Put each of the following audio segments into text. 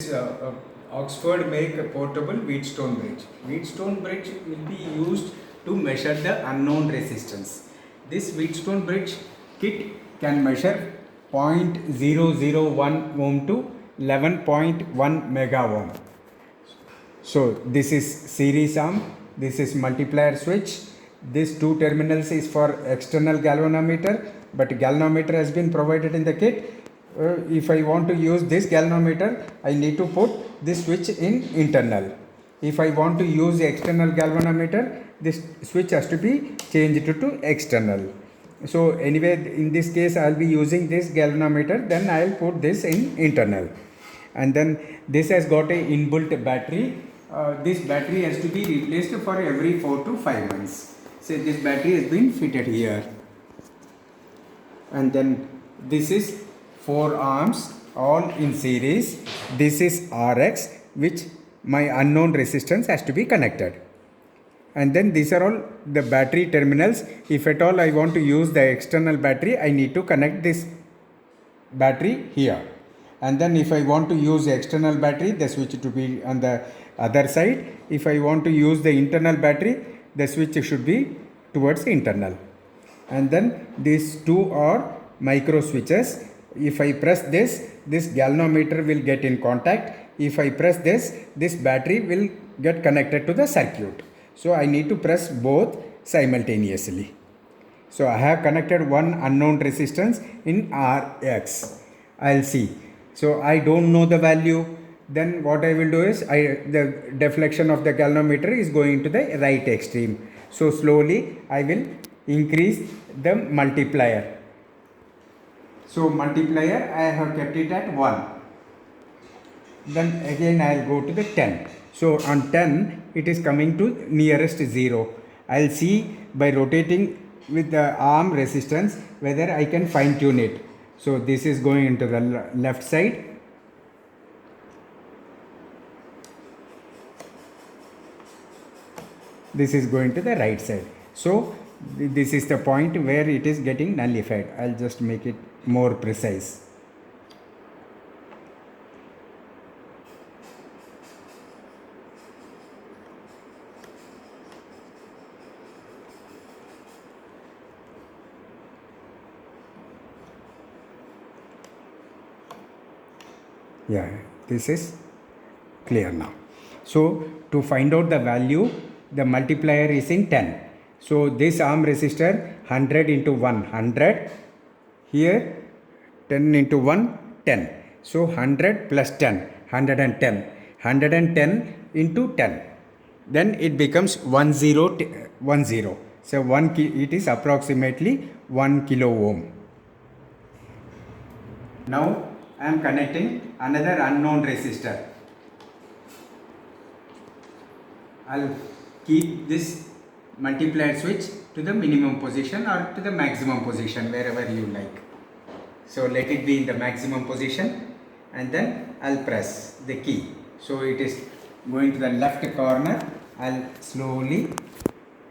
Oxford make a portable Wheatstone bridge. Wheatstone bridge will be used to measure the unknown resistance. This Wheatstone bridge kit can measure 0.001 ohm to 11.1 mega ohm. So this is series arm, this is multiplier switch. This two terminals is for external galvanometer, but galvanometer has been provided in the kit. If I want to use this galvanometer, I need to put this switch in internal. If I want to use the external galvanometer, this switch has to be changed to external. So anyway, in this case I will be using this galvanometer, then I will put this in internal. And then this has got a inbuilt battery. This battery has to be replaced for every 4 to 5 months. So this battery has been fitted here. And then this is 4 arms all in series. This is RX, which my unknown resistance has to be connected. And then these are all the battery terminals. If at all I want to use the external battery, I need to connect this battery here. And then if I want to use the external battery, the switch to be on the other side. If I want to use the internal battery, the switch should be towards the internal. And then these two are micro switches. If I press this galvanometer will get in contact. If I press this battery will get connected to the circuit. So I need to press both simultaneously. So I have connected one unknown resistance in RX. I'll see. So I don't know the value. Then what I will do is the deflection of the galvanometer is going to the right extreme. So slowly I will increase the multiplier. So multiplier I have kept it at 1. Then again I will go to the 10. So on 10 it is coming to nearest 0. I will see by rotating with the arm resistance whether I can fine tune it. So this is going into the left side. This is going to the right side. So this is the point where it is getting nullified. I'll just make it more precise. Yeah, this is clear now. So to find out the value, the multiplier is in 10. So this arm resistor 100 into 1 100, here 10 into 1 10. So 100 plus 10 110, 110 into 10. Then it becomes 1010. So it is approximately 1 kilo ohm. Now I am connecting another unknown resistor. I'll keep this multiplier switch to the minimum position or to the maximum position, wherever you like. So let it be in the maximum position, and then I'll press the key. So it is going to the left corner. I'll slowly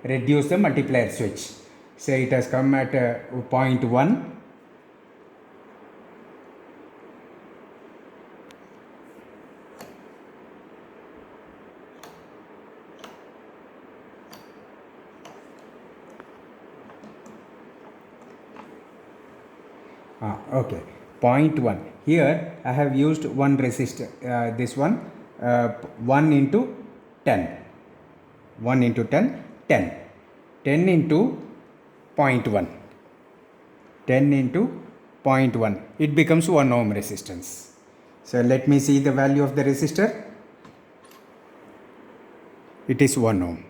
reduce the multiplier switch. Say it has come at 0.1. Okay, 0.1. Here I have used one resistor, this one 1 into 10, 1 into 10, 10, 10 into 0.1, 10 into 0.1, it becomes 1 ohm resistance. So let me see the value of the resistor. It is 1 ohm.